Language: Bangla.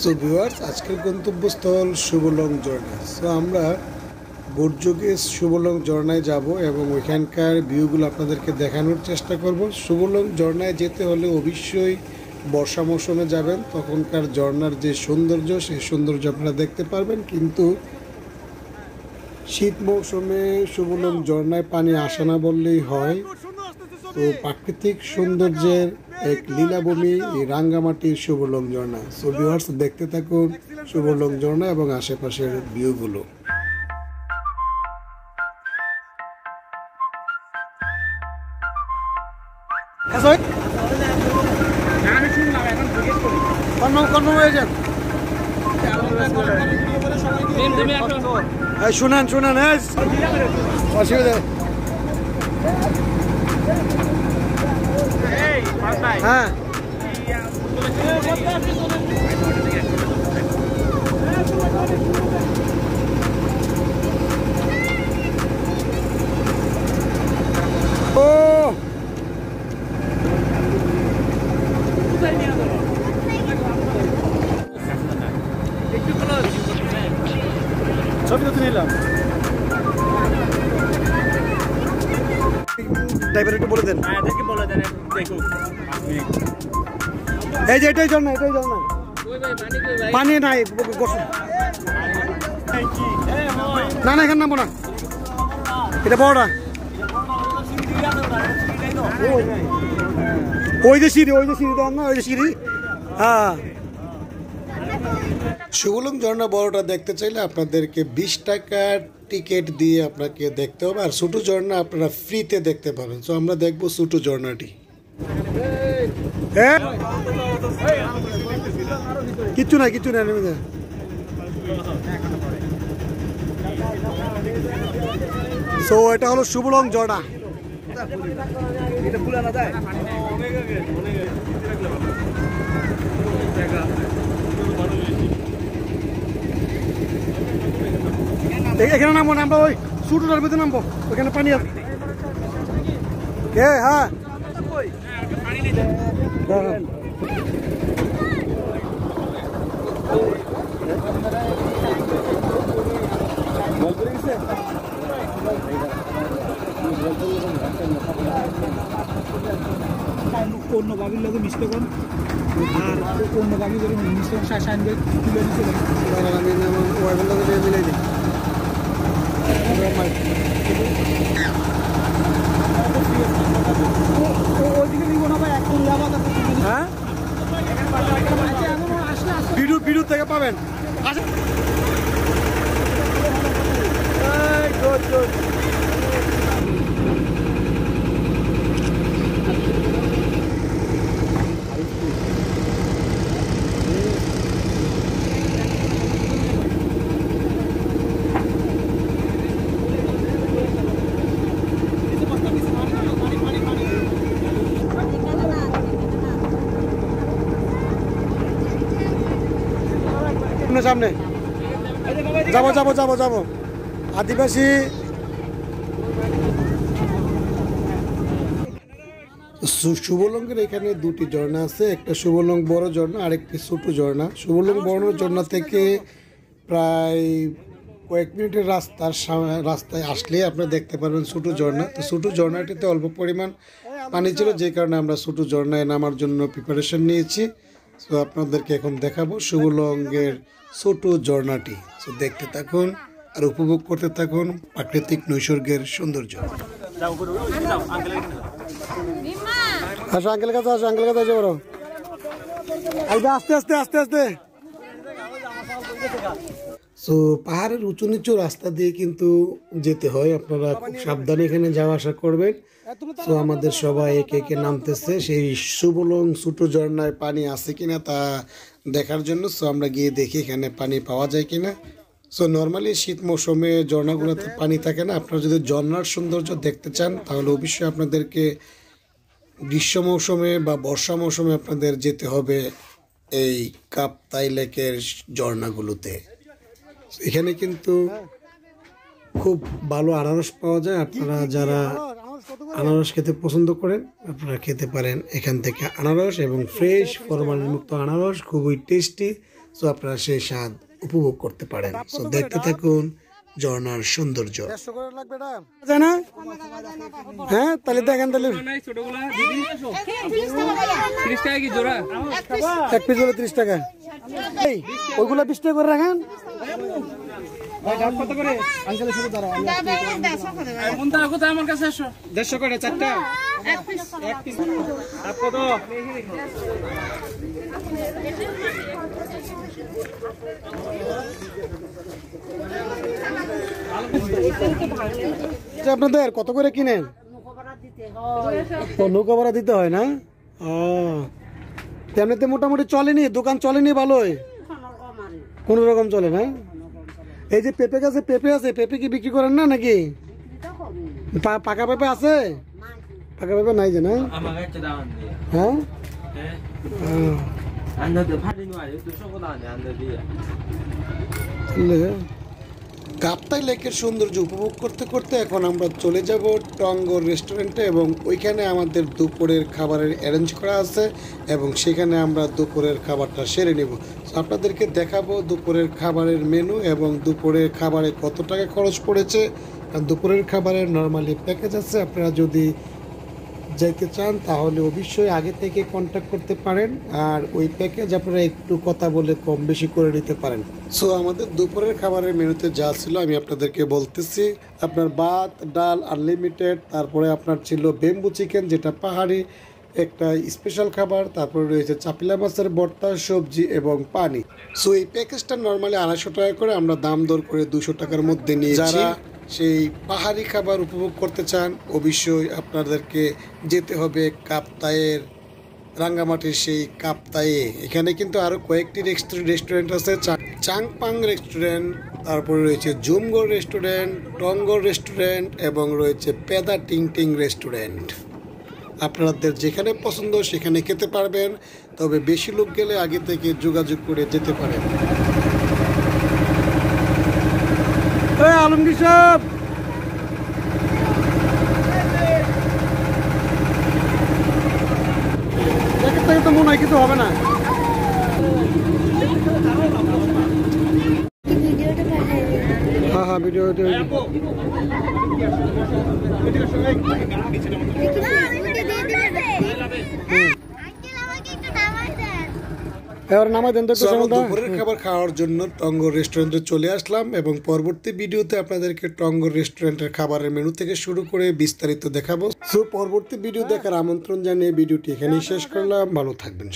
সো ভিউয়ার্স, আজকের গন্তব্যস্থল শুভলং ঝর্ণা। সো আমরা বোটযোগে শুভলং ঝর্ণায় যাব এবং ওইখানকার ভিউগুলো আপনাদেরকে দেখানোর চেষ্টা করব। শুভলং ঝর্ণায় যেতে হলে অবশ্যই বর্ষা মৌসুমে যাবেন, তখনকার ঝর্ণার যে সৌন্দর্য সেই সৌন্দর্য আপনারা দেখতে পারবেন। কিন্তু শীত মৌসুমে শুভলং ঝর্ণায় পানি আসে না বললেই হয়। তো প্রাকৃতিক সৌন্দর্যের এক লীলাভূমি এই রাঙ্গামাটির শুভলং ঝর্ণা। সো ভিউয়ার্স, দেখতে থাকুন শুভলং ঝর্ণা এবং আশেপাশের ভিউগুলো। শুনেন শুনেন, অসুবিধা হ্যাঁ। ও ছবি তো নিলাম। ড্রাইভার একটু বলে দেন। এই যে এটাই জন্য পানি নাই, না না এখানে নামবো না, এটা বড়টা। ওই যে সিঁড়ি দেন না, ওই যে সিঁড়ি। হ্যাঁ, শুভলং ঝর্ণা বড়টা দেখতে চাইলে আপনাদেরকে 20 টাকার টিকিট দিয়ে আপনাকে দেখতে হবে, আর ছোটো ঝর্ণা আপনারা ফ্রিতে দেখতে পারেন। তো আমরা দেখবো ছোটো ঝর্ণাটি। কিচ্ছু না সো এটা হলো শুভলং ঝর্ণা। এখানে নামবো না, আমরা ওই ছোটটার ভিতরে নামবো, ওখানে পানি আছে। হ্যাঁ অন্য গাড়ির লোক মিশতে কোন আর অন্য গাড়ি যদি মিশন সাইন ব্যাগ তুলে দিতে পারে। আমি ওয়াইফের লোক মিলাই দিই। ওইদিকে নিব না ভাই, এখন আবার হ্যাঁ ভিডিও থেকে পাবেন। সামনে যাবো আদিবাসী। শুভলঙ্গের এখানে দুটি ঝর্ণা আছে, একটা শুভলং বড় ঝর্ণা আর একটি ছোট ঝর্ণা। শুভলং বড় ঝর্ণা থেকে প্রায় কয়েক মিনিটের রাস্তায় আসলে আপনারা দেখতে পারবেন ছোট ঝর্ণা। তো ছোট ঝর্ণাটিতে অল্প পরিমাণ পানি ছিল, যে কারণে আমরা ছোট ঝর্ণায় নামার জন্য প্রিপারেশন নিয়েছি। তো আপনাদেরকে এখন দেখাবো শুভলঙ্গের ছোট ঝর্ণাটি। তো দেখতে থাকুন আর উপভোগ করতে থাকুন প্রাকৃতিক নৈসর্গের সৌন্দর্য। আঙ্কেল কাছে আসো বড়, আস্তে। সো পাহাড়ের উঁচু নিচু রাস্তা দিয়ে কিন্তু যেতে হয়, আপনারা খুব সাবধানে এখানে যাওয়া আসা করবেন। তো আমাদের সবাই একে নামতেছে সেই শুভলং ছোট ঝর্ণায় পানি আছে কিনা তা দেখার জন্য। সো আমরা গিয়ে দেখি এখানে পানি পাওয়া যায় কিনা। সো নর্মালি শীত মৌসুমে ঝর্ণাগুলোতে পানি থাকে না। আপনারা যদি ঝর্ণার সৌন্দর্য দেখতে চান তাহলে অবশ্যই আপনাদেরকে গ্রীষ্ম মৌসুমে বা বর্ষা মৌসুমে আপনাদের যেতে হবে এই কাপ্তাই লেকের ঝর্ণাগুলোতে। এখানে কিন্তু খুব ভালো আনারস পাওয়া যায়। আপনারা যারা আনারস খেতে পছন্দ করেন আপনারা খেতে পারেন এখান থেকে আনারস এবং ফ্রেশ ফরমালিন মুক্ত আনারস খুবই টেস্টি। সো আপনারা সেই স্বাদ উপভোগ করতে পারেন। সো দেখতে থাকুন ঝর্ণার সৌন্দর্য। যায় না? হ্যাঁ তাহলে দেখেন তাহলে ছোটগুলা দিদি 30 টাকা কি জোড়া? এক পিস হলো 30 টাকা। এই ওইগুলা 20 টাকা করে রাখেন। কত করে? আঙ্কেল শুধু দাঁড়াও। কোনটা কত আমার কাছে আসো? 150 করে চারটা। এক পিস। আর কত? আপনাদের কত করে কিনেন? নৌকা ভাড়া দিতে হয় না? ও তেমনিতে মোটামুটি চলেনি, দোকান চলেনি ভালোই, কোন রকম চলে না? এই যে পেঁপে গাছে পেঁপে আছে, পেঁপে কি বিক্রি করেন না নাকি? পাকা পেঁপে আছে? পাকা পেঁপে নাই যে না? হ্যাঁ কাপ্তাই লেকের সৌন্দর্য উপভোগ করতে করতে এখন আমরা চলে যাব টঙ্গর রেস্টুরেন্টে এবং ওইখানে আমাদের দুপুরের খাবারের অ্যারেঞ্জ করা আছে এবং সেখানে আমরা দুপুরের খাবারটা সেরে নেব। আপনাদেরকে দেখাবো দুপুরের খাবারের মেনু এবং দুপুরের খাবারে কত টাকা খরচ পড়েছে। দুপুরের খাবারের নর্মালি প্যাকেজ আছে, আপনারা যদি যেতে চান তাহলে অবশ্যই আগে থেকে কন্ট্যাক্ট করতে পারেন আর ওই প্যাকেজ আপনারা একটু কথা বলে কম বেশি করে নিতে পারেন। সো আমাদের দুপুরের খাবারের মেনুতে যা ছিল আমি আপনাদেরকে বলতেছি। আপনার ভাত ডাল আনলিমিটেড, তারপরে আপনার ছিল বেম্বু চিকেন যেটা পাহাড়ি একটা স্পেশাল খাবার, তারপরে রয়েছে চাপিলা মাছের ভর্তা, সবজি এবং পানি। সো এই প্যাকেজটা নর্মালি 250 টাকা করে, আমরা দাম দর করে 200 টাকার মধ্যে নিয়েছি। সেই পাহাড়ি খাবার উপভোগ করতে চান অবশ্যই আপনাদেরকে যেতে হবে কাপ্তাইয়ের রাঙ্গামাটির সেই কাপ্তাইয়ে। এখানে কিন্তু আরও কয়েকটি রেস্টুরেন্ট আছে, চাংপাং রেস্টুরেন্ট, তারপরে রয়েছে জুমগড় রেস্টুরেন্ট, টঙ্গর রেস্টুরেন্ট এবং রয়েছে পেদা টিং টিং রেস্টুরেন্ট। আপনাদের যেখানে পছন্দ সেখানে খেতে পারবেন, তবে বেশি লোক গেলে আগে থেকে যোগাযোগ করে যেতে পারেন। আলমগীর সাহেব তো মনে হয় কিছু হবে না। হ্যাঁ হ্যাঁ ভিডিও দুপুরের খাবার খাওয়ার জন্য টঙ্গর রেস্টুরেন্টে চলে আসলাম এবং পরবর্তী ভিডিওতে আপনাদেরকে টঙ্গর রেস্টুরেন্টের খাবারের মেনু থেকে শুরু করে বিস্তারিত দেখাবো। সো পরবর্তী ভিডিও দেখার আমন্ত্রণ জানিয়ে ভিডিওটি এখানেই শেষ করলাম। ভালো থাকবেন।